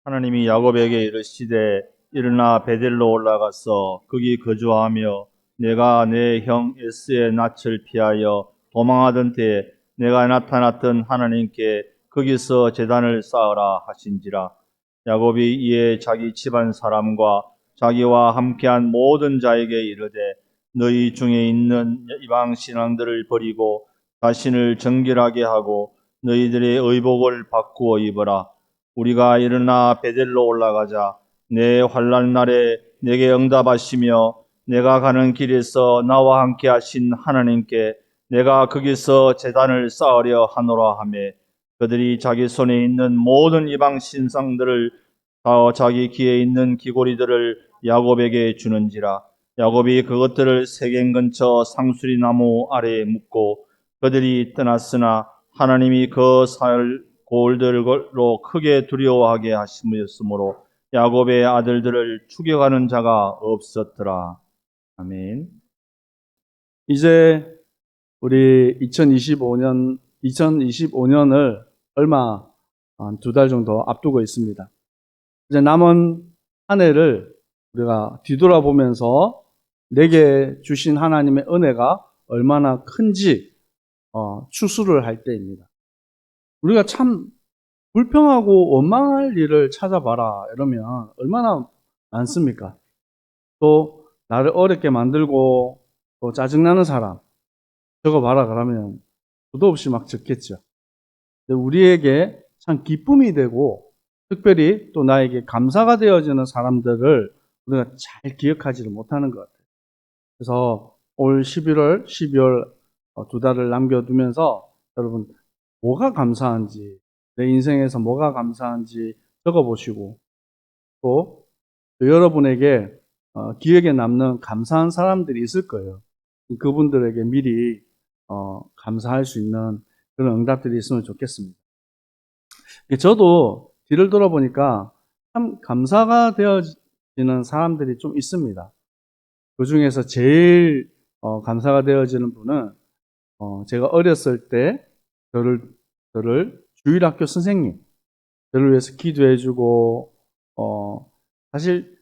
하나님이 야곱에게 이르시되 일어나 베델로 올라가서 거기 거주하며 내가 내 형 에스의 낯을 피하여 도망하던 때에 내가 나타났던 하나님께 거기서 제단을 쌓으라 하신지라. 야곱이 이에 자기 집안 사람과 자기와 함께한 모든 자에게 이르되 너희 중에 있는 이방 신앙들을 버리고 자신을 정결하게 하고 너희들의 의복을 바꾸어 입어라. 우리가 일어나 베델로 올라가자. 내 환난 날에 내게 응답하시며 내가 가는 길에서 나와 함께 하신 하나님께 내가 거기서 제단을 쌓으려 하노라 하며 그들이 자기 손에 있는 모든 이방 신상들을 다 자기 귀에 있는 귀고리들을 야곱에게 주는지라. 야곱이 그것들을 세겜 근처 상수리 나무 아래에 묻고 그들이 떠났으나 하나님이 그 골들로 크게 두려워하게 하심이었으므로 야곱의 아들들을 추격하는 자가 없었더라. 아멘. 이제 우리 2025년을 얼마 한 2달 정도 앞두고 있습니다. 이제 남은 한 해를 우리가 뒤돌아보면서 내게 주신 하나님의 은혜가 얼마나 큰지 추수를 할 때입니다. 우리가 참 불평하고 원망할 일을 찾아봐라 이러면 얼마나 많습니까? 또 나를 어렵게 만들고 또 짜증나는 사람 적어봐라 그러면 수도 없이 막 적겠죠. 우리에게 참 기쁨이 되고 특별히 또 나에게 감사가 되어지는 사람들을 우리가 잘 기억하지를 못하는 것 같아요. 그래서 올 11월, 12월 2달을 남겨두면서 여러분 뭐가 감사한지 내 인생에서 뭐가 감사한지 적어보시고 또 여러분에게 기억에 남는 감사한 사람들이 있을 거예요. 그분들에게 미리 감사할 수 있는 그런 응답들이 있으면 좋겠습니다. 저도 뒤를 돌아보니까 참 감사가 되어지는 사람들이 좀 있습니다. 그 중에서 제일 감사가 되어지는 분은 제가 어렸을 때 저를 주일학교 선생님, 저를 위해서 기도해주고 사실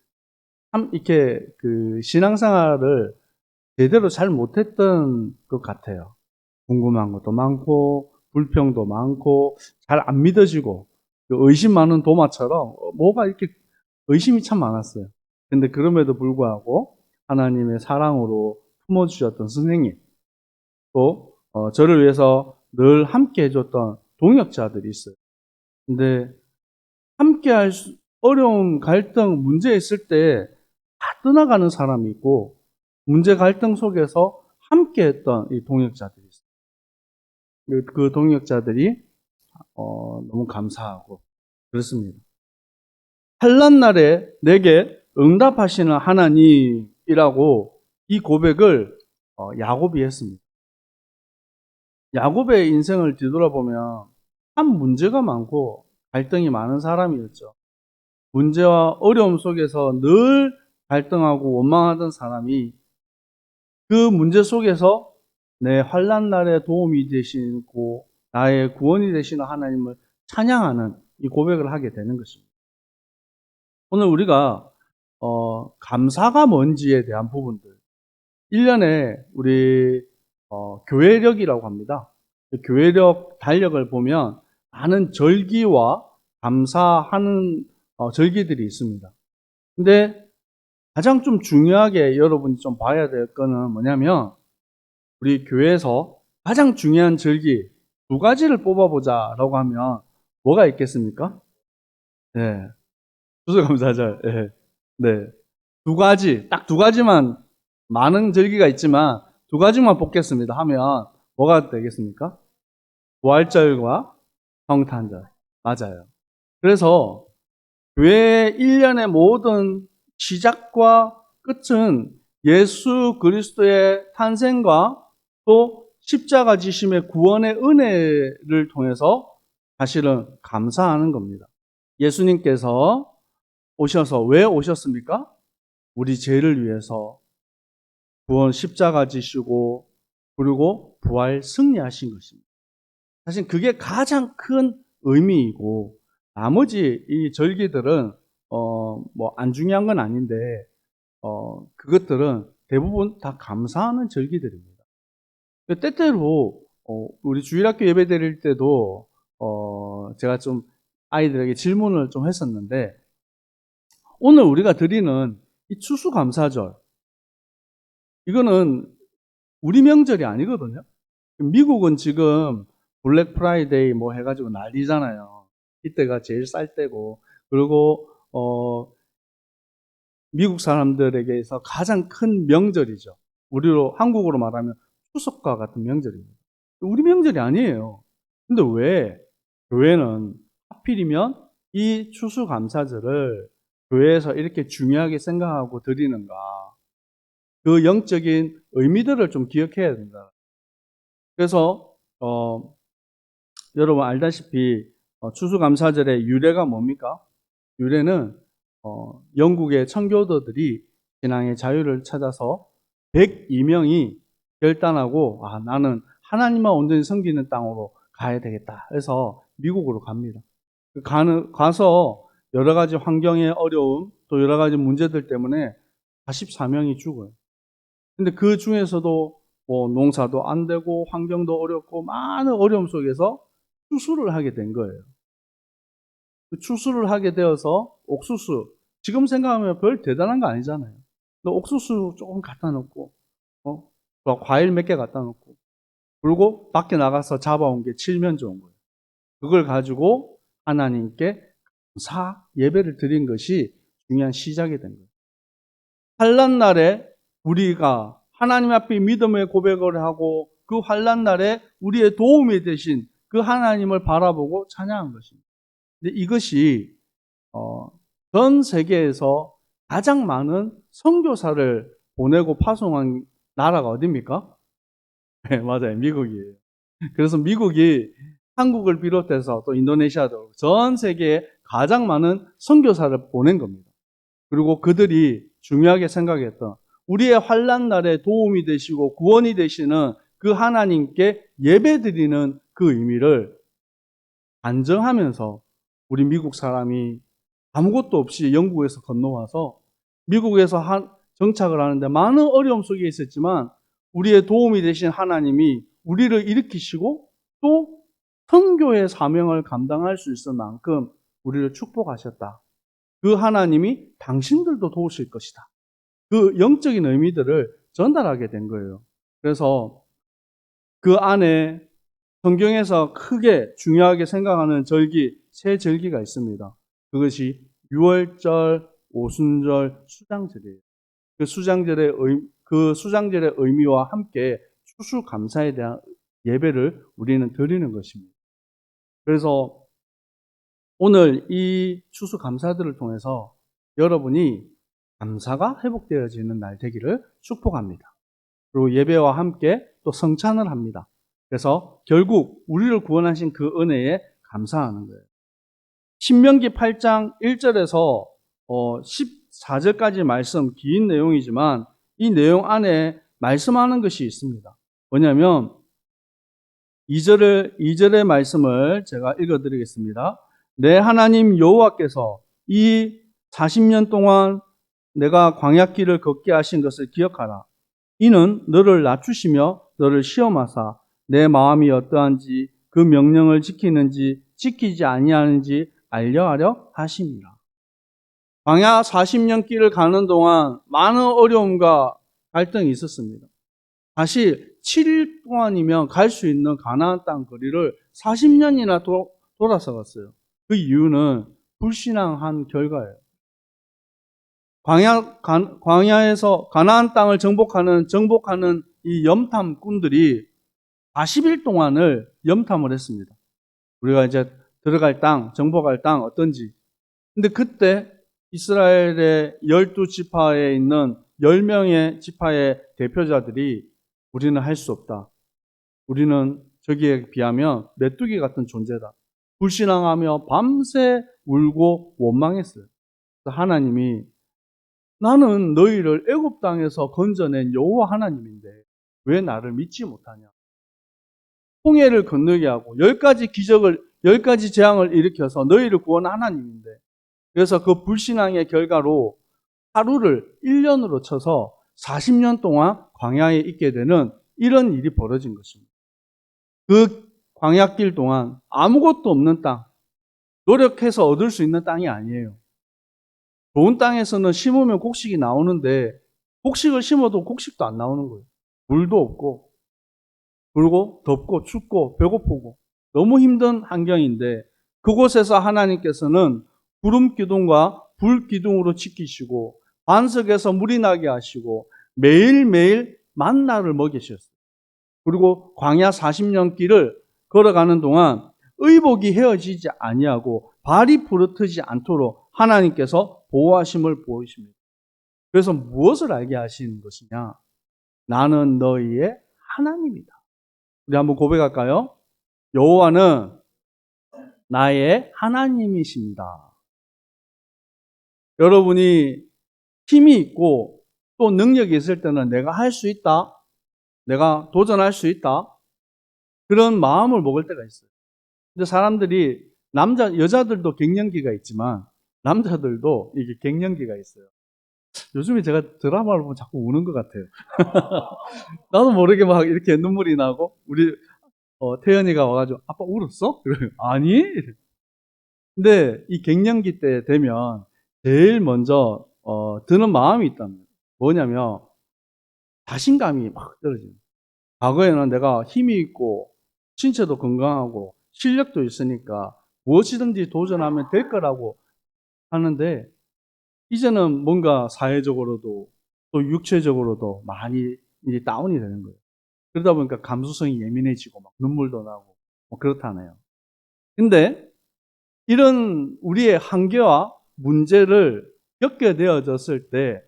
참 이렇게 그 신앙생활을 제대로 잘 못했던 것 같아요. 궁금한 것도 많고 불평도 많고 잘 안 믿어지고 의심 많은 도마처럼 뭐가 이렇게 의심이 참 많았어요. 근데 그럼에도 불구하고 하나님의 사랑으로 품어주셨던 선생님 또 저를 위해서 늘 함께 해줬던 동역자들이 있어요. 근데 함께 할 어려움, 갈등, 문제 있을 때 다 떠나가는 사람이 있고 문제 갈등 속에서 함께 했던 이 동역자들이 있어요. 그 동역자들이 너무 감사하고 그렇습니다. 환난 날에 내게 응답하시는 하나님이라고 이 고백을 야곱이 했습니다. 야곱의 인생을 뒤돌아보면 참 문제가 많고 갈등이 많은 사람이었죠. 문제와 어려움 속에서 늘 갈등하고 원망하던 사람이 그 문제 속에서 내 환난 날에 도움이 되시고 나의 구원이 되시는 하나님을 찬양하는 이 고백을 하게 되는 것입니다. 오늘 우리가 감사가 뭔지에 대한 부분들 1년에 우리 교회력이라고 합니다. 교회력 달력을 보면 많은 절기와 감사하는 절기들이 있습니다. 근데 가장 좀 중요하게 여러분이 좀 봐야 될 거는 뭐냐면 우리 교회에서 가장 중요한 절기 2가지를 뽑아보자라고 하면 뭐가 있겠습니까? 네, 추수감사절. 네, 네, 2가지, 딱 2가지만 많은 절기가 있지만 2가지만 뽑겠습니다 하면 뭐가 되겠습니까? 부활절과 성탄절. 맞아요. 그래서 교회의 1년의 모든 시작과 끝은 예수 그리스도의 탄생과 또 십자가 지심의 구원의 은혜를 통해서 사실은 감사하는 겁니다. 예수님께서 오셔서 왜 오셨습니까? 우리 죄를 위해서 구원 십자가 지시고 그리고 부활 승리하신 것입니다. 사실 그게 가장 큰 의미이고 나머지 이 절기들은 뭐 안 중요한 건 아닌데 그것들은 대부분 다 감사하는 절기들입니다. 때때로 우리 주일학교 예배 드릴 때도 제가 좀 아이들에게 질문을 좀 했었는데, 오늘 우리가 드리는 이 추수감사절, 이거는 우리 명절이 아니거든요. 미국은 지금 블랙 프라이데이 뭐 해가지고 난리잖아요. 이때가 제일 쌀 때고, 그리고 미국 사람들에게서 가장 큰 명절이죠. 우리로 한국어로 말하면 추석과 같은 명절입니다. 우리 명절이 아니에요. 근데 왜 교회는 하필이면 이 추수감사절을 교회에서 이렇게 중요하게 생각하고 드리는가? 그 영적인 의미들을 좀 기억해야 된다. 그래서 여러분 알다시피 추수감사절의 유래가 뭡니까? 유래는 영국의 청교도들이 신앙의 자유를 찾아서 102명이 결단하고 나는 하나님만 온전히 섬기는 땅으로 가야 되겠다 해서 미국으로 갑니다. 가서 여러 가지 환경의 어려움 또 여러 가지 문제들 때문에 44명이 죽어요. 근데 그 중에서도 뭐 농사도 안 되고 환경도 어렵고 많은 어려움 속에서 추수를 하게 된 거예요. 추수를 하게 되어서 옥수수, 지금 생각하면 별 대단한 거 아니잖아요. 옥수수 조금 갖다 놓고 과일 몇 개 갖다 놓고, 그리고 밖에 나가서 잡아온 게 칠면조 온 거예요. 그걸 가지고 하나님께 감사 예배를 드린 것이 중요한 시작이 된 거예요. 환난 날에 우리가 하나님 앞에 믿음의 고백을 하고 그 환난 날에 우리의 도움이 되신 그 하나님을 바라보고 찬양한 것입니다. 근데 이것이 전 세계에서 가장 많은 선교사를 보내고 파송한 나라가 어디입니까? 네, 맞아요. 미국이에요. 그래서 미국이 한국을 비롯해서 또 인도네시아도 전 세계에 가장 많은 선교사를 보낸 겁니다. 그리고 그들이 중요하게 생각했던 우리의 환난 날에 도움이 되시고 구원이 되시는 그 하나님께 예배드리는 그 의미를 안정하면서 우리 미국 사람이 아무것도 없이 영국에서 건너와서 미국에서 정착을 하는데 많은 어려움 속에 있었지만 우리의 도움이 되신 하나님이 우리를 일으키시고 또 선교의 사명을 감당할 수 있을 만큼 우리를 축복하셨다. 그 하나님이 당신들도 도우실 것이다. 그 영적인 의미들을 전달하게 된 거예요. 그래서 그 안에 성경에서 크게 중요하게 생각하는 절기, 세 절기가 있습니다. 그것이 유월절, 오순절, 수장절이에요. 그 수장절의 의미와 함께 추수감사에 대한 예배를 우리는 드리는 것입니다. 그래서 오늘 이 추수감사들을 통해서 여러분이 감사가 회복되어지는 날 되기를 축복합니다. 그리고 예배와 함께 또 성찬을 합니다. 그래서 결국 우리를 구원하신 그 은혜에 감사하는 거예요. 신명기 8장 1절에서 14절까지 말씀, 긴 내용이지만 이 내용 안에 말씀하는 것이 있습니다. 뭐냐면 2절의 말씀을 제가 읽어드리겠습니다. 내 하나님 여호와께서 이 40년 동안 내가 광야길을 걷게 하신 것을 기억하라. 이는 너를 낮추시며 너를 시험하사 내 마음이 어떠한지 그 명령을 지키는지 지키지 아니하는지 알려하려 하심이라. 광야 40년 길을 가는 동안 많은 어려움과 갈등이 있었습니다. 사실 7일 동안이면 갈 수 있는 가나안 땅 거리를 40년이나 돌아서 갔어요. 그 이유는 불신앙한 결과예요. 광야에서 가나안 땅을 정복하는 이 염탐꾼들이 40일 동안을 염탐을 했습니다. 우리가 이제 들어갈 땅, 정복할 땅 어떤지. 근데 그때 이스라엘의 12지파에 있는 10명의 지파의 대표자들이 우리는 할 수 없다. 우리는 저기에 비하면 메뚜기 같은 존재다. 불신앙하며 밤새 울고 원망했어요. 그래서 하나님이 나는 너희를 애굽 땅에서 건져낸 여호와 하나님인데 왜 나를 믿지 못하냐? 홍해를 건너게 하고 10가지 기적을 10가지 재앙을 일으켜서 너희를 구원한 하나님인데, 그래서 그 불신앙의 결과로 하루를 1년으로 쳐서 40년 동안 광야에 있게 되는 이런 일이 벌어진 것입니다. 그 광야길 동안 아무것도 없는 땅, 노력해서 얻을 수 있는 땅이 아니에요. 좋은 땅에서는 심으면 곡식이 나오는데 곡식을 심어도 곡식도 안 나오는 거예요. 물도 없고, 그리고 덥고 춥고 배고프고 너무 힘든 환경인데, 그곳에서 하나님께서는 구름 기둥과 불 기둥으로 지키시고 반석에서 물이 나게 하시고 매일매일 만나를 먹이셨어요. 그리고 광야 40년 길을 걸어가는 동안 의복이 헤어지지 아니하고 발이 부러뜨지 않도록 하나님께서 보호하심을 보이십니다. 그래서 무엇을 알게 하시는 것이냐? 나는 너희의 하나님이다. 우리 한번 고백할까요? 여호와는 나의 하나님이십니다. 여러분이 힘이 있고 또 능력이 있을 때는 내가 할 수 있다, 내가 도전할 수 있다, 그런 마음을 먹을 때가 있어요. 근데 사람들이 여자들도 갱년기가 있지만 남자들도 이게 갱년기가 있어요. 요즘에 제가 드라마를 보면 자꾸 우는 것 같아요. 나도 모르게 막 이렇게 눈물이 나고, 우리 태연이가 와가지고 아빠 울었어? 그래요. 아니? 근데 이 갱년기 때 되면 제일 먼저 드는 마음이 있답니다. 뭐냐면 자신감이 막 떨어집니다. 과거에는 내가 힘이 있고 신체도 건강하고 실력도 있으니까 무엇이든지 도전하면 될 거라고 하는데, 이제는 뭔가 사회적으로도 또 육체적으로도 많이 이제 다운이 되는 거예요. 그러다 보니까 감수성이 예민해지고 막 눈물도 나고 뭐 그렇다네요. 근데 이런 우리의 한계와 문제를 겪게 되어졌을 때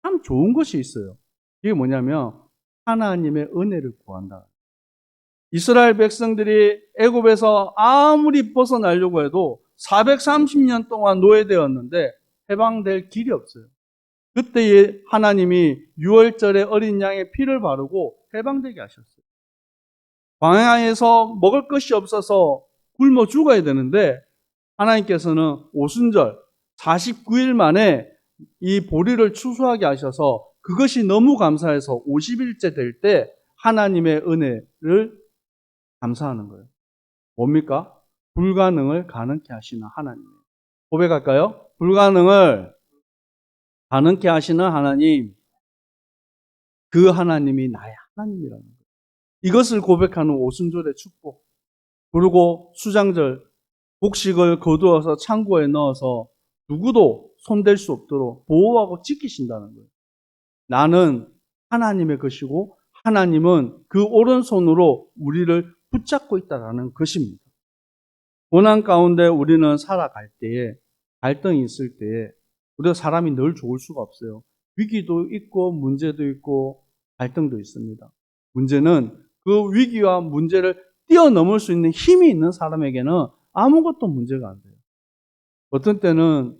참 좋은 것이 있어요. 이게 뭐냐면 하나님의 은혜를 구한다. 이스라엘 백성들이 애굽에서 아무리 벗어나려고 해도 430년 동안 노예되었는데 해방될 길이 없어요. 그때에 하나님이 6월절에 어린 양의 피를 바르고 해방되게 하셨어요. 광야에서 먹을 것이 없어서 굶어 죽어야 되는데 하나님께서는 오순절 49일 만에 이 보리를 추수하게 하셔서 그것이 너무 감사해서 50일째 될 때 하나님의 은혜를 감사하는 거예요. 뭡니까? 불가능을 가능케 하시는 하나님. 고백할까요? 불가능을 가능케 하시는 하나님, 그 하나님이 나의 하나님이라는 거예요. 이것을 고백하는 오순절의 축복, 그리고 수장절 곡식을 거두어서 창고에 넣어서 누구도 손댈 수 없도록 보호하고 지키신다는 거예요. 나는 하나님의 것이고 하나님은 그 오른손으로 우리를 붙잡고 있다는 것입니다. 고난 가운데 우리는 살아갈 때에, 갈등이 있을 때에 우리가 사람이 늘 좋을 수가 없어요. 위기도 있고 문제도 있고 갈등도 있습니다. 문제는 그 위기와 문제를 뛰어넘을 수 있는 힘이 있는 사람에게는 아무것도 문제가 안 돼요. 어떤 때는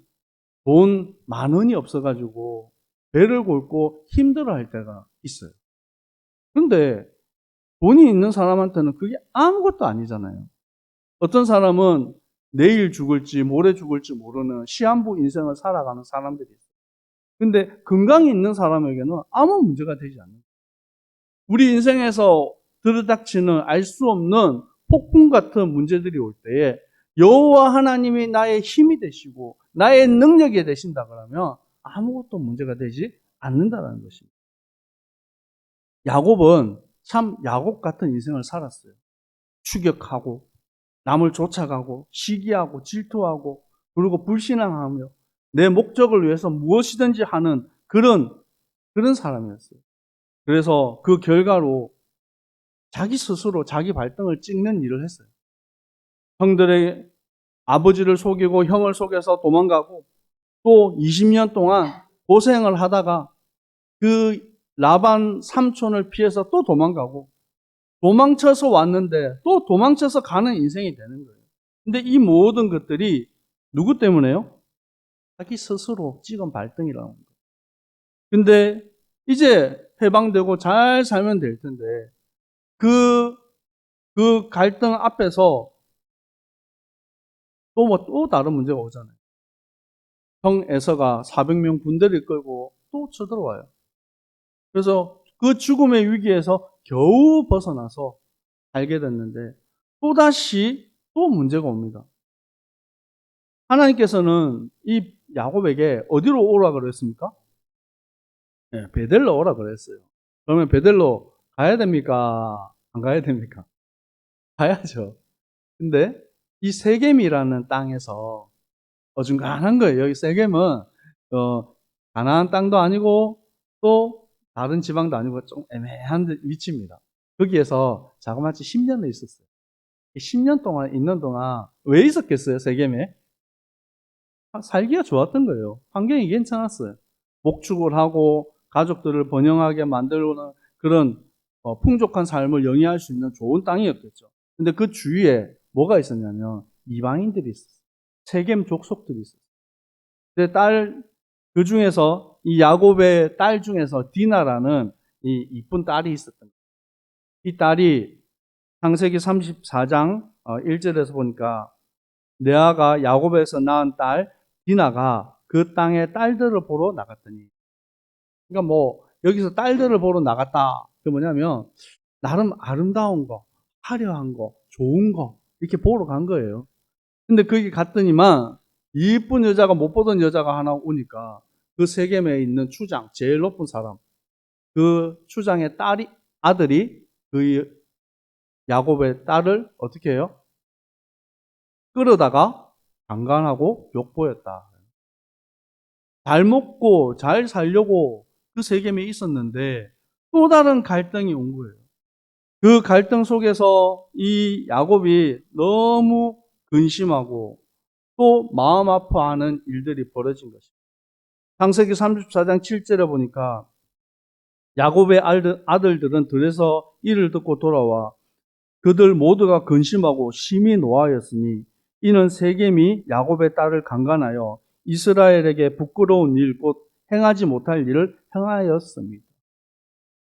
돈 10,000원이 없어가지고 배를 골고 힘들어할 때가 있어요. 그런데 돈이 있는 사람한테는 그게 아무것도 아니잖아요. 어떤 사람은 내일 죽을지 모레 죽을지 모르는 시한부 인생을 살아가는 사람들이 있어요. 근데 건강이 있는 사람에게는 아무 문제가 되지 않는 거예요. 우리 인생에서 들이닥치는 알 수 없는 폭풍 같은 문제들이 올 때에 여호와 하나님이 나의 힘이 되시고 나의 능력이 되신다 그러면 아무것도 문제가 되지 않는다는 것입니다. 야곱은 참 야곱 같은 인생을 살았어요. 추격하고 남을 쫓아가고 시기하고 질투하고 그리고 불신앙하며 내 목적을 위해서 무엇이든지 하는 그런 사람이었어요. 그래서 그 결과로 자기 스스로 자기 발등을 찍는 일을 했어요. 형들의 아버지를 속이고 형을 속여서 도망가고 또 20년 동안 고생을 하다가 그 라반 삼촌을 피해서 또 도망가고 도망쳐서 왔는데 또 도망쳐서 가는 인생이 되는 거예요. 근데 이 모든 것들이 누구 때문에요? 자기 스스로 찍은 발등이라는 거예요. 근데 이제 해방되고 잘 살면 될 텐데 그 갈등 앞에서 또 다른 문제가 오잖아요. 형 에서가 400명 군대를 끌고 또 쳐들어와요. 그래서 그 죽음의 위기에서 겨우 벗어나서 살게 됐는데 또다시 또 문제가 옵니다. 하나님께서는 이 야곱에게 어디로 오라 그랬습니까? 네, 베델로 오라 그랬어요. 그러면 베델로 가야 됩니까? 안 가야 됩니까? 가야죠. 근데 이 세겜이라는 땅에서 어중간한 거예요. 여기 세겜은 가나안 땅도 아니고 또 다른 지방도 아니고 좀 애매한 위치입니다. 거기에서 자그마치 10년을 있었어요. 10년 동안 있는 동안 왜 있었겠어요? 세겜에? 살기가 좋았던 거예요. 환경이 괜찮았어요. 목축을 하고 가족들을 번영하게 만들고는 그런 풍족한 삶을 영위할 수 있는 좋은 땅이었겠죠. 근데 그 주위에 뭐가 있었냐면 이방인들이 있었어요. 세겜 족속들이 있었어요. 근데 그 중에서 이 야곱의 딸 중에서 디나라는 이 이쁜 딸이 있었던 거예요. 이 딸이 창세기 34장 1절에서 보니까 레아가 야곱에서 낳은 딸 디나가 그 땅의 딸들을 보러 나갔더니, 그러니까 뭐 여기서 딸들을 보러 나갔다. 그 뭐냐면 나름 아름다운 거, 화려한 거, 좋은 거 이렇게 보러 간 거예요. 근데 거기 갔더니만 이쁜 여자가 못 보던 여자가 하나 오니까 그 세겜에 있는 추장, 제일 높은 사람, 그 추장의 아들이 그 야곱의 딸을 어떻게 해요? 끌어다가 강간하고 욕보였다. 잘 먹고 잘 살려고 그 세겜에 있었는데 또 다른 갈등이 온 거예요. 그 갈등 속에서 이 야곱이 너무 근심하고 또 마음 아파하는 일들이 벌어진 것입니다. 창세기 34장 7절에 보니까 야곱의 아들들은 들에서 이를 듣고 돌아와 그들 모두가 근심하고 심히 노하였으니 이는 세겜이 야곱의 딸을 강간하여 이스라엘에게 부끄러운 일, 곧 행하지 못할 일을 행하였습니다.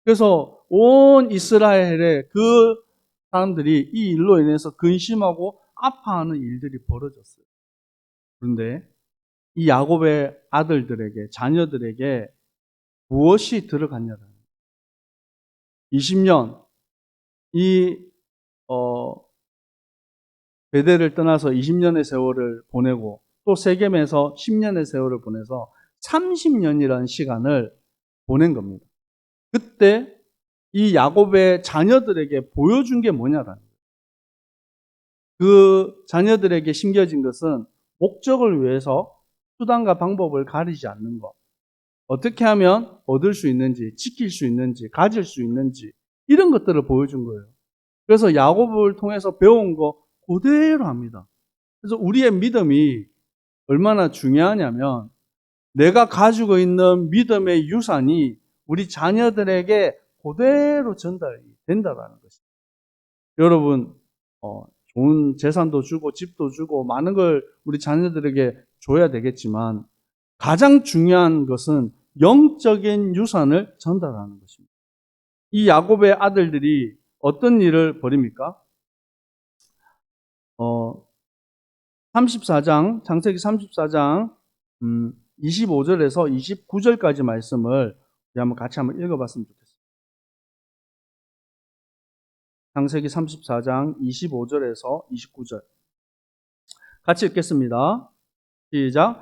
그래서 온 이스라엘의 그 사람들이 이 일로 인해서 근심하고 아파하는 일들이 벌어졌어요. 그런데 이 야곱의 아들들에게, 자녀들에게 무엇이 들어갔냐는 20년 이 베델을 떠나서 20년의 세월을 보내고 또 세겜에서 10년의 세월을 보내서 30년이라는 시간을 보낸 겁니다. 그때 이 야곱의 자녀들에게 보여준 게 뭐냐라는 거예요. 그 자녀들에게 심겨진 것은 목적을 위해서 수단과 방법을 가리지 않는 것. 어떻게 하면 얻을 수 있는지, 지킬 수 있는지, 가질 수 있는지 이런 것들을 보여준 거예요. 그래서 야곱을 통해서 배운 거 그대로 합니다. 그래서 우리의 믿음이 얼마나 중요하냐면 내가 가지고 있는 믿음의 유산이 우리 자녀들에게 그대로 전달이 된다는 것입니다. 여러분 좋은 재산도 주고 집도 주고 많은 걸 우리 자녀들에게 줘야 되겠지만 가장 중요한 것은 영적인 유산을 전달하는 것입니다. 이 야곱의 아들들이 어떤 일을 벌입니까? 창세기 34장 25절에서 29절까지 말씀을 우리 한번 같이 한번 읽어봤으면 좋겠습니다. 창세기 34장 25절에서 29절 같이 읽겠습니다. 시작.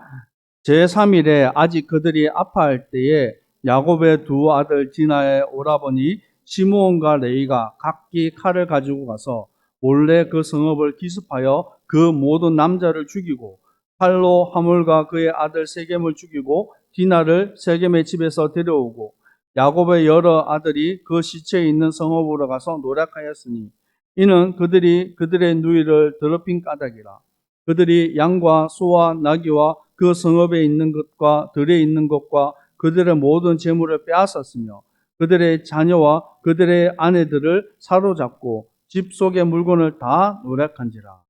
제3일에 아직 그들이 아파할 때에 야곱의 두 아들 디나의 오라버니 시므온과 레이가 각기 칼을 가지고 가서 몰래 그 성읍을 기습하여 그 모든 남자를 죽이고 칼로 하물과 그의 아들 세겜을 죽이고 디나를 세겜의 집에서 데려오고 야곱의 여러 아들이 그 시체에 있는 성읍으로 가서 노략하였으니 이는 그들이 그들의 누이를 더럽힌 까닭이라. 그들이 양과 소와 나귀와 그 성읍에 있는 것과 들에 있는 것과 그들의 모든 재물을 빼앗았으며 그들의 자녀와 그들의 아내들을 사로잡고 집 속의 물건을 다 노략한지라.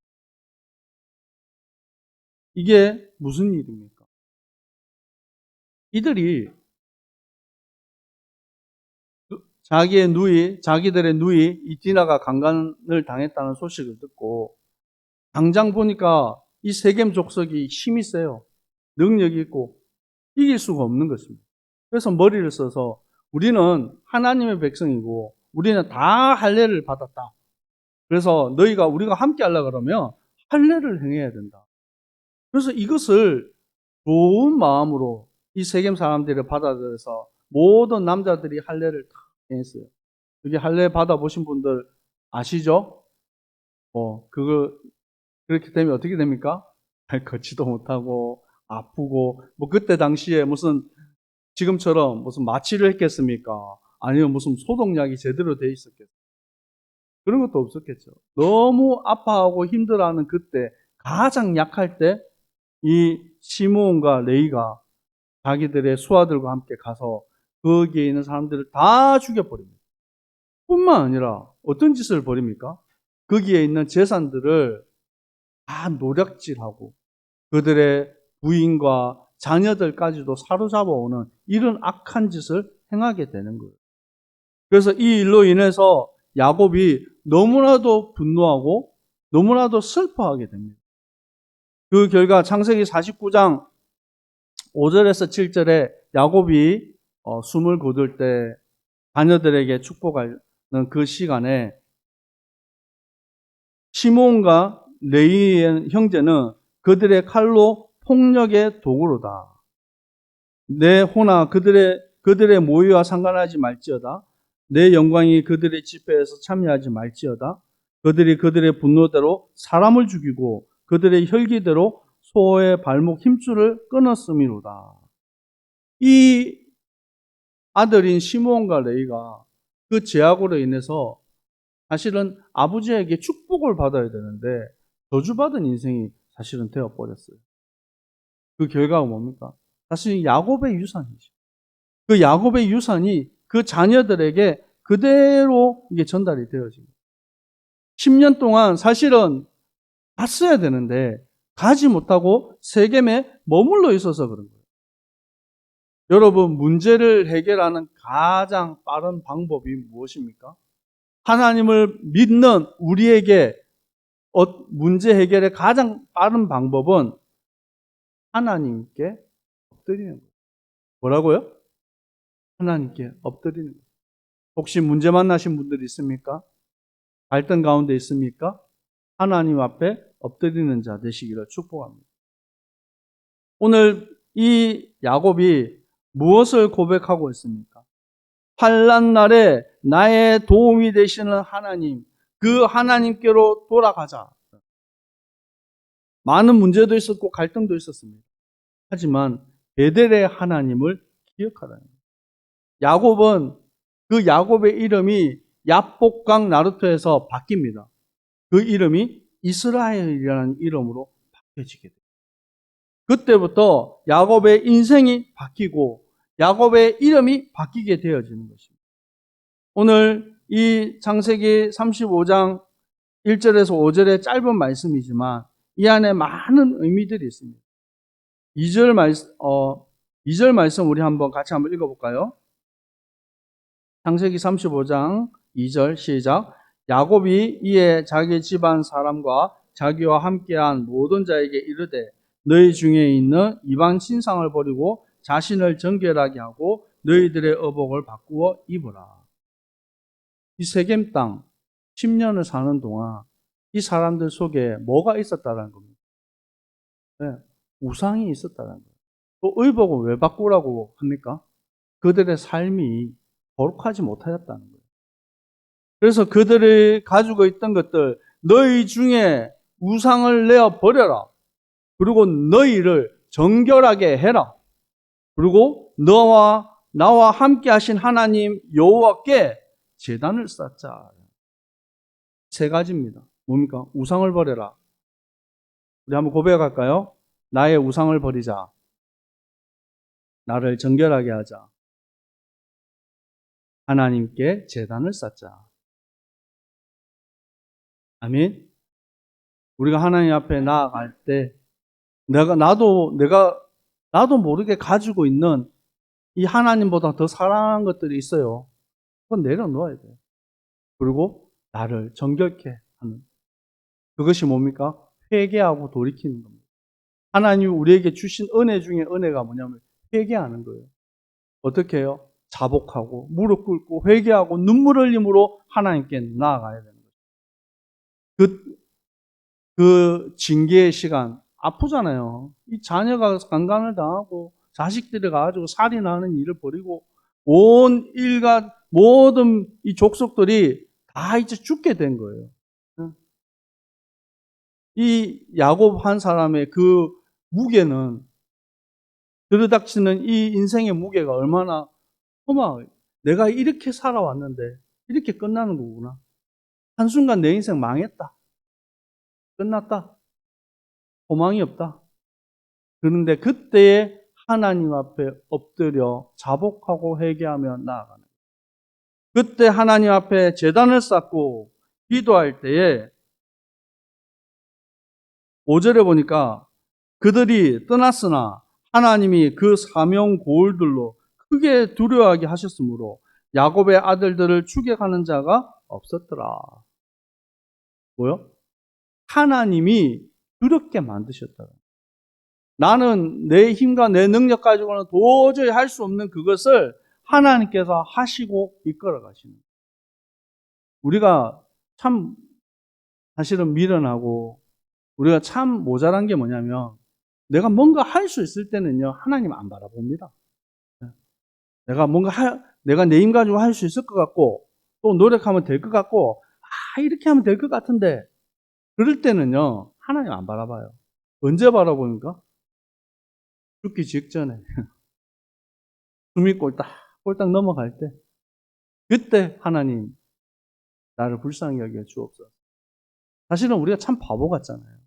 이게 무슨 일입니까? 이들이 자기들의 누이 이 디나가 강간을 당했다는 소식을 듣고 당장 보니까 이 세겜 족속이 힘이 세요. 능력이 있고 이길 수가 없는 것입니다. 그래서 머리를 써서 우리는 하나님의 백성이고 우리는 다 할례를 받았다. 그래서 너희가 우리가 함께 하려고 그러면 할례를 행해야 된다. 그래서 이것을 좋은 마음으로 이 세겜 사람들이 받아들여서 모든 남자들이 할례를 다 행했어요. 여기 할례 받아보신 분들 아시죠? 그거 그렇게 되면 어떻게 됩니까? 걷지도 못하고 아프고 그때 당시에 무슨 지금처럼 무슨 마취를 했겠습니까? 아니면 무슨 소독약이 제대로 돼 있었겠어요? 그런 것도 없었겠죠. 너무 아파하고 힘들어하는 그때 가장 약할 때 이 시므온과 레위가 자기들의 수하들과 함께 가서 거기에 있는 사람들을 다 죽여버립니다. 뿐만 아니라 어떤 짓을 벌입니까? 거기에 있는 재산들을 다 노략질하고 그들의 부인과 자녀들까지도 사로잡아오는 이런 악한 짓을 행하게 되는 거예요. 그래서 이 일로 인해서 야곱이 너무나도 분노하고 너무나도 슬퍼하게 됩니다. 그 결과 창세기 49장 5절에서 7절에 야곱이 숨을 거둘 때 자녀들에게 축복하는 그 시간에 시므온과 레위의 형제는 그들의 칼로 폭력의 도구로다. 내 호나 그들의 모의와 상관하지 말지어다. 내 영광이 그들의 집회에서 참여하지 말지어다. 그들이 그들의 분노대로 사람을 죽이고 그들의 혈기대로 소의 발목 힘줄을 끊었음이로다. 이 아들인 시므온과 레위가 그 죄악으로 인해서 사실은 아버지에게 축복을 받아야 되는데 저주받은 인생이 사실은 되어버렸어요. 그 결과가 뭡니까? 사실 야곱의 유산이죠. 그 야곱의 유산이 그 자녀들에게 그대로 이게 전달이 되어집니다. 10년 동안 사실은 갔어야 되는데 가지 못하고 세겜에 머물러 있어서 그런 거예요. 여러분, 문제를 해결하는 가장 빠른 방법이 무엇입니까? 하나님을 믿는 우리에게 문제 해결의 가장 빠른 방법은 하나님께 엎드리는 거예요. 뭐라고요? 하나님께 엎드리는 거예요. 혹시 문제 만나신 분들 있습니까? 갈등 가운데 있습니까? 하나님 앞에 엎드리는 자 되시기를 축복합니다. 오늘 이 야곱이 무엇을 고백하고 있습니까? 환난 날에 나의 도움이 되시는 하나님, 그 하나님께로 돌아가자. 많은 문제도 있었고 갈등도 있었습니다. 하지만 베델의 하나님을 기억하라는 거예요. 야곱은 그 야곱의 이름이 야복강 나루토에서 바뀝니다. 그 이름이 이스라엘이라는 이름으로 바뀌어지게 돼요. 그때부터 야곱의 인생이 바뀌고 야곱의 이름이 바뀌게 되어지는 것입니다. 오늘 이 창세기 35장 1절에서 5절의 짧은 말씀이지만 이 안에 많은 의미들이 있습니다. 2절 말씀 우리 같이 한번 읽어볼까요? 창세기 35장 2절 시작. 야곱이 이에 자기 집안 사람과 자기와 함께한 모든 자에게 이르되 너희 중에 있는 이방 신상을 버리고 자신을 정결하게 하고 너희들의 의복을 바꾸어 입으라. 이 세겜 땅 10년을 사는 동안 이 사람들 속에 뭐가 있었다는 겁니다. 네, 우상이 있었다는 거예요. 또 의복을 왜 바꾸라고 합니까? 그들의 삶이 거룩하지 못하였다는 거예요. 그래서 그들이 가지고 있던 것들, 너희 중에 우상을 내어 버려라. 그리고 너희를 정결하게 해라. 그리고 너와 나와 함께 하신 하나님 여호와께 제단을 쌓자. 세 가지입니다. 뭡니까? 우상을 버려라. 우리 한번 고백할까요? 나의 우상을 버리자. 나를 정결하게 하자. 하나님께 제단을 쌓자. 아멘. 우리가 하나님 앞에 나아갈 때 나도 모르게 가지고 있는 이 하나님보다 더 사랑하는 것들이 있어요. 그건 내려놓아야 돼요. 그리고 나를 정결케 하는 그것이 뭡니까? 회개하고 돌이키는 겁니다. 하나님이 우리에게 주신 은혜 중에 은혜가 뭐냐면 회개하는 거예요. 어떻게 해요? 자복하고 무릎 꿇고 회개하고 눈물 흘림으로 하나님께 나아가야 되는 거예요. 그 징계의 시간 아프잖아요. 이 자녀가 강간을 당하고 자식들이 가지고 살인하는 일을 벌이고 온 일가 모든 이 족속들이 다 이제 죽게 된 거예요. 이 야곱 한 사람의 그 무게는 들이닥치는 이 인생의 무게가 얼마나 내가 이렇게 살아왔는데 이렇게 끝나는 거구나. 한순간 내 인생 망했다. 끝났다. 소망이 없다. 그런데 그때에 하나님 앞에 엎드려 자복하고 회개하며 나아가는 거예요. 그때 하나님 앞에 제단을 쌓고 기도할 때에 5절에 보니까 그들이 떠났으나 하나님이 그 사명 고울들로 크게 두려워하게 하셨으므로 야곱의 아들들을 추격하는 자가 없었더라. 뭐요? 하나님이 두렵게 만드셨다. 나는 내 힘과 내 능력 가지고는 도저히 할 수 없는 그것을 하나님께서 하시고 이끌어 가시는 거예요. 우리가 참 사실은 미련하고 우리가 참 모자란 게 뭐냐면 내가 뭔가 할 수 있을 때는요 하나님 안 바라봅니다. 내가 내 힘 가지고 할 수 있을 것 같고 또 노력하면 될 것 같고 이렇게 하면 될 것 같은데 그럴 때는요 하나님 안 바라봐요. 언제 바라보니까? 죽기 직전에 숨이 꼴딱 넘어갈 때 그때 하나님 나를 불쌍히 여겨 주옵소서. 사실은 우리가 참 바보 같잖아요.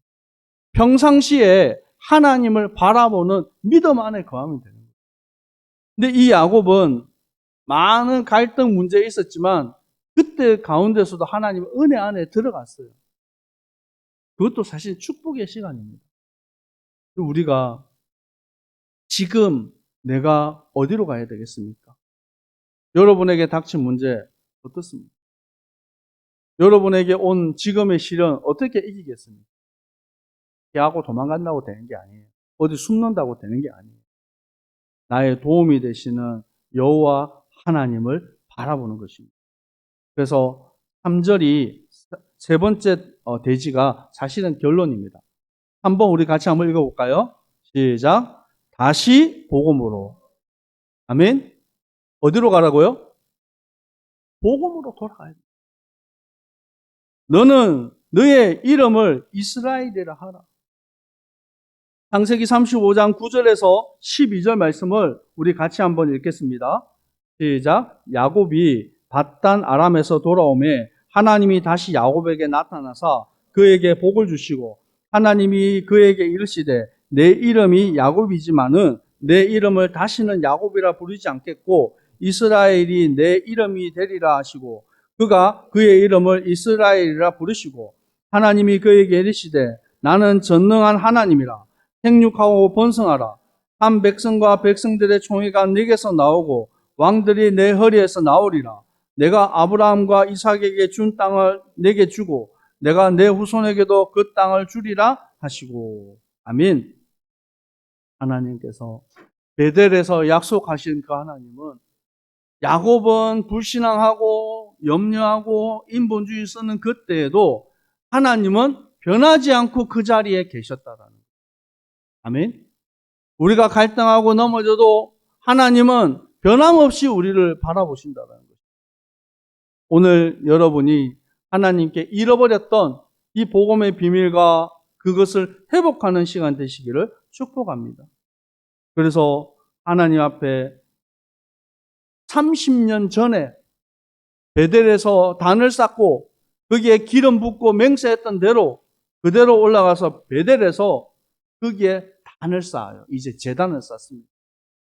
평상시에 하나님을 바라보는 믿음 안에 거하면 되는 거예요. 근데 이 야곱은 많은 갈등 문제에 있었지만 그때 가운데서도 하나님 은혜 안에 들어갔어요. 그것도 사실 축복의 시간입니다. 우리가 지금 내가 어디로 가야 되겠습니까? 여러분에게 닥친 문제 어떻습니까? 여러분에게 온 지금의 시련 어떻게 이기겠습니까? 피하고 도망간다고 되는 게 아니에요. 어디 숨는다고 되는 게 아니에요. 나의 도움이 되시는 여호와 하나님을 바라보는 것입니다. 그래서 3절이 세 번째 대지가 사실은 결론입니다. 한번 우리 같이 한번 읽어볼까요? 시작. 다시 복음으로. 아멘. 어디로 가라고요? 복음으로 돌아가야 돼. 너는 너의 이름을 이스라엘이라 하라. 창세기 35장 9절에서 12절 말씀을 우리 같이 한번 읽겠습니다. 시작. 야곱이 밧단 아람에서 돌아오매 하나님이 다시 야곱에게 나타나사 그에게 복을 주시고 하나님이 그에게 이르시되 내 이름이 야곱이지만은 내 이름을 다시는 야곱이라 부르지 않겠고 이스라엘이 내 이름이 되리라 하시고 그가 그의 이름을 이스라엘이라 부르시고 하나님이 그에게 이르시되 나는 전능한 하나님이라 생육하고 번성하라 한 백성과 백성들의 총회가 네게서 나오고 왕들이 내 허리에서 나오리라 내가 아브라함과 이삭에게 준 땅을 내게 주고 내가 내 후손에게도 그 땅을 주리라 하시고 아멘. 하나님께서 베델에서 약속하신 그 하나님은 야곱은 불신앙하고 염려하고 인본주의 쓰는 그때에도 하나님은 변하지 않고 그 자리에 계셨다라는 거예요. 아멘. 우리가 갈등하고 넘어져도 하나님은 변함없이 우리를 바라보신다는 거예요. 오늘 여러분이 하나님께 잃어버렸던 이 복음의 비밀과 그것을 회복하는 시간 되시기를 축복합니다. 그래서 하나님 앞에 30년 전에 베델에서 단을 쌓고 거기에 기름 붓고 맹세했던 대로 그대로 올라가서 베델에서 거기에 단을 쌓아요. 이제 제단을 쌓습니다.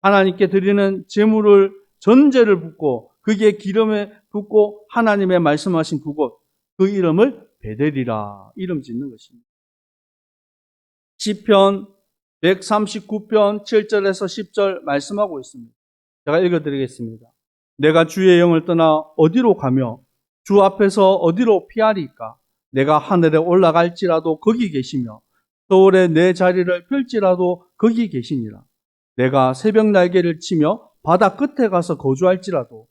하나님께 드리는 제물을 전제를 붓고 거기에 기름에 붓고 하나님의 말씀하신 그곳 그 이름을 베델이라 이름 짓는 것입니다. 시편 139편 7절에서 10절 말씀하고 있습니다. 제가 읽어드리겠습니다. 내가 주의 영을 떠나 어디로 가며 주 앞에서 어디로 피하리까? 내가 하늘에 올라갈지라도 거기 계시며 서울에 내 자리를 펼지라도 거기 계시니라. 내가 새벽 날개를 치며 바다 끝에 가서 거주할지라도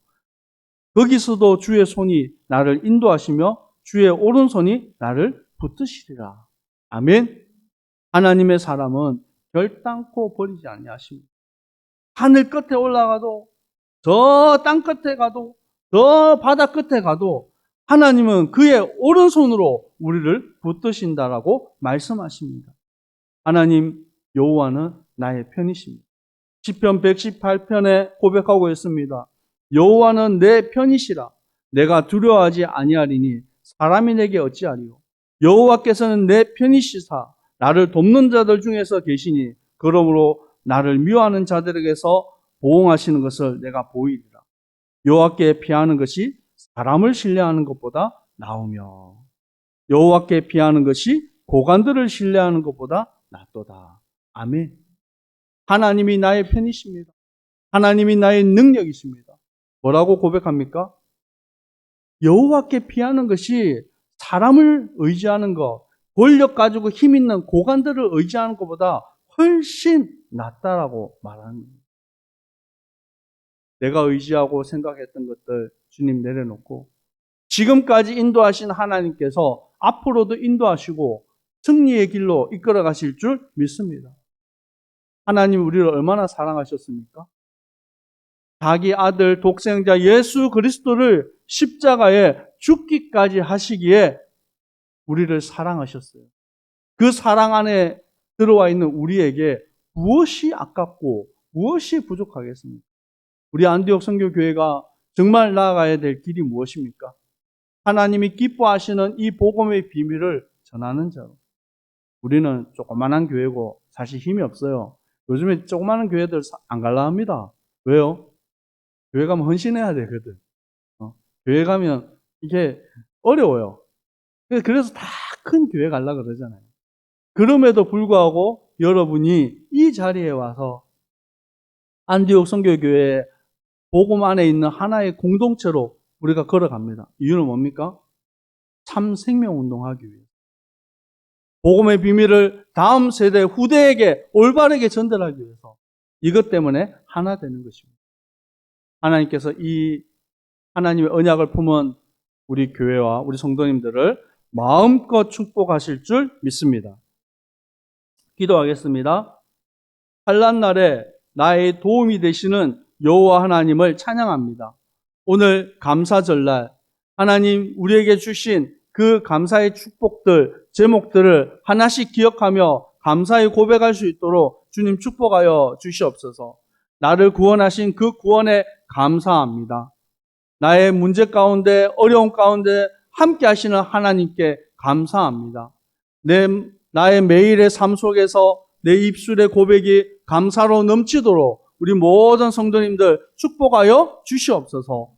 거기서도 주의 손이 나를 인도하시며 주의 오른손이 나를 붙드시리라. 아멘. 하나님의 사람은 결단코 버리지 아니하십니다. 하늘 끝에 올라가도 저 땅 끝에 가도 저 바다 끝에 가도 하나님은 그의 오른손으로 우리를 붙드신다라고 말씀하십니다. 하나님 여호와는 나의 편이십니다. 시편 118편에 고백하고 있습니다. 여호와는 내 편이시라. 내가 두려워하지 아니하리니 사람이 내게 어찌하리요. 여호와께서는 내 편이시사 나를 돕는 자들 중에서 계시니 그러므로 나를 미워하는 자들에게서 보응하시는 것을 내가 보이리라. 여호와께 피하는 것이 사람을 신뢰하는 것보다 나으며 여호와께 피하는 것이 고관들을 신뢰하는 것보다 낫도다. 아멘. 하나님이 나의 편이십니다. 하나님이 나의 능력이십니다. 뭐라고 고백합니까? 여호와께 피하는 것이 사람을 의지하는 것, 권력 가지고 힘 있는 고관들을 의지하는 것보다 훨씬 낫다라고 말합니다. 내가 의지하고 생각했던 것들 주님 내려놓고 지금까지 인도하신 하나님께서 앞으로도 인도하시고 승리의 길로 이끌어 가실 줄 믿습니다. 하나님 우리를 얼마나 사랑하셨습니까? 자기 아들 독생자 예수 그리스도를 십자가에 죽기까지 하시기에 우리를 사랑하셨어요. 그 사랑 안에 들어와 있는 우리에게 무엇이 아깝고 무엇이 부족하겠습니까? 우리 안디옥 선교교회가 정말 나아가야 될 길이 무엇입니까? 하나님이 기뻐하시는 이 복음의 비밀을 전하는 자로. 우리는 조그만한 교회고 사실 힘이 없어요. 요즘에 조그만한 교회들 안 갈라 합니다. 왜요? 교회 가면 헌신해야 되거든. 교회 가면 이게 어려워요. 그래서 다 큰 교회 갈라 그러잖아요. 그럼에도 불구하고 여러분이 이 자리에 와서 안디옥 선교교회 복음 안에 있는 하나의 공동체로 우리가 걸어갑니다. 이유는 뭡니까? 참 생명운동하기 위해. 복음의 비밀을 다음 세대 후대에게 올바르게 전달하기 위해서 이것 때문에 하나 되는 것입니다. 하나님께서 이 하나님의 언약을 품은 우리 교회와 우리 성도님들을 마음껏 축복하실 줄 믿습니다. 기도하겠습니다. 환난 날에 나의 도움이 되시는 여호와 하나님을 찬양합니다. 오늘 감사절날 하나님 우리에게 주신 그 감사의 축복들, 제목들을 하나씩 기억하며 감사히 고백할 수 있도록 주님 축복하여 주시옵소서. 나를 구원하신 그 구원에 감사합니다. 나의 문제 가운데, 어려움 가운데 함께 하시는 하나님께 감사합니다. 나의 매일의 삶 속에서 내 입술의 고백이 감사로 넘치도록 우리 모든 성도님들 축복하여 주시옵소서.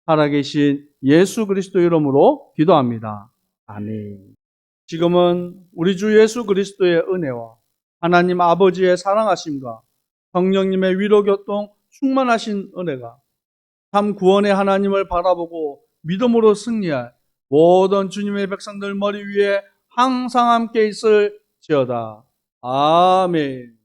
살아계신 예수 그리스도 이름으로 기도합니다. 아멘. 지금은 우리 주 예수 그리스도의 은혜와 하나님 아버지의 사랑하심과 성령님의 위로교통 충만하신 은혜가 참 구원의 하나님을 바라보고 믿음으로 승리할 모든 주님의 백성들 머리 위에 항상 함께 있을지어다. 아멘.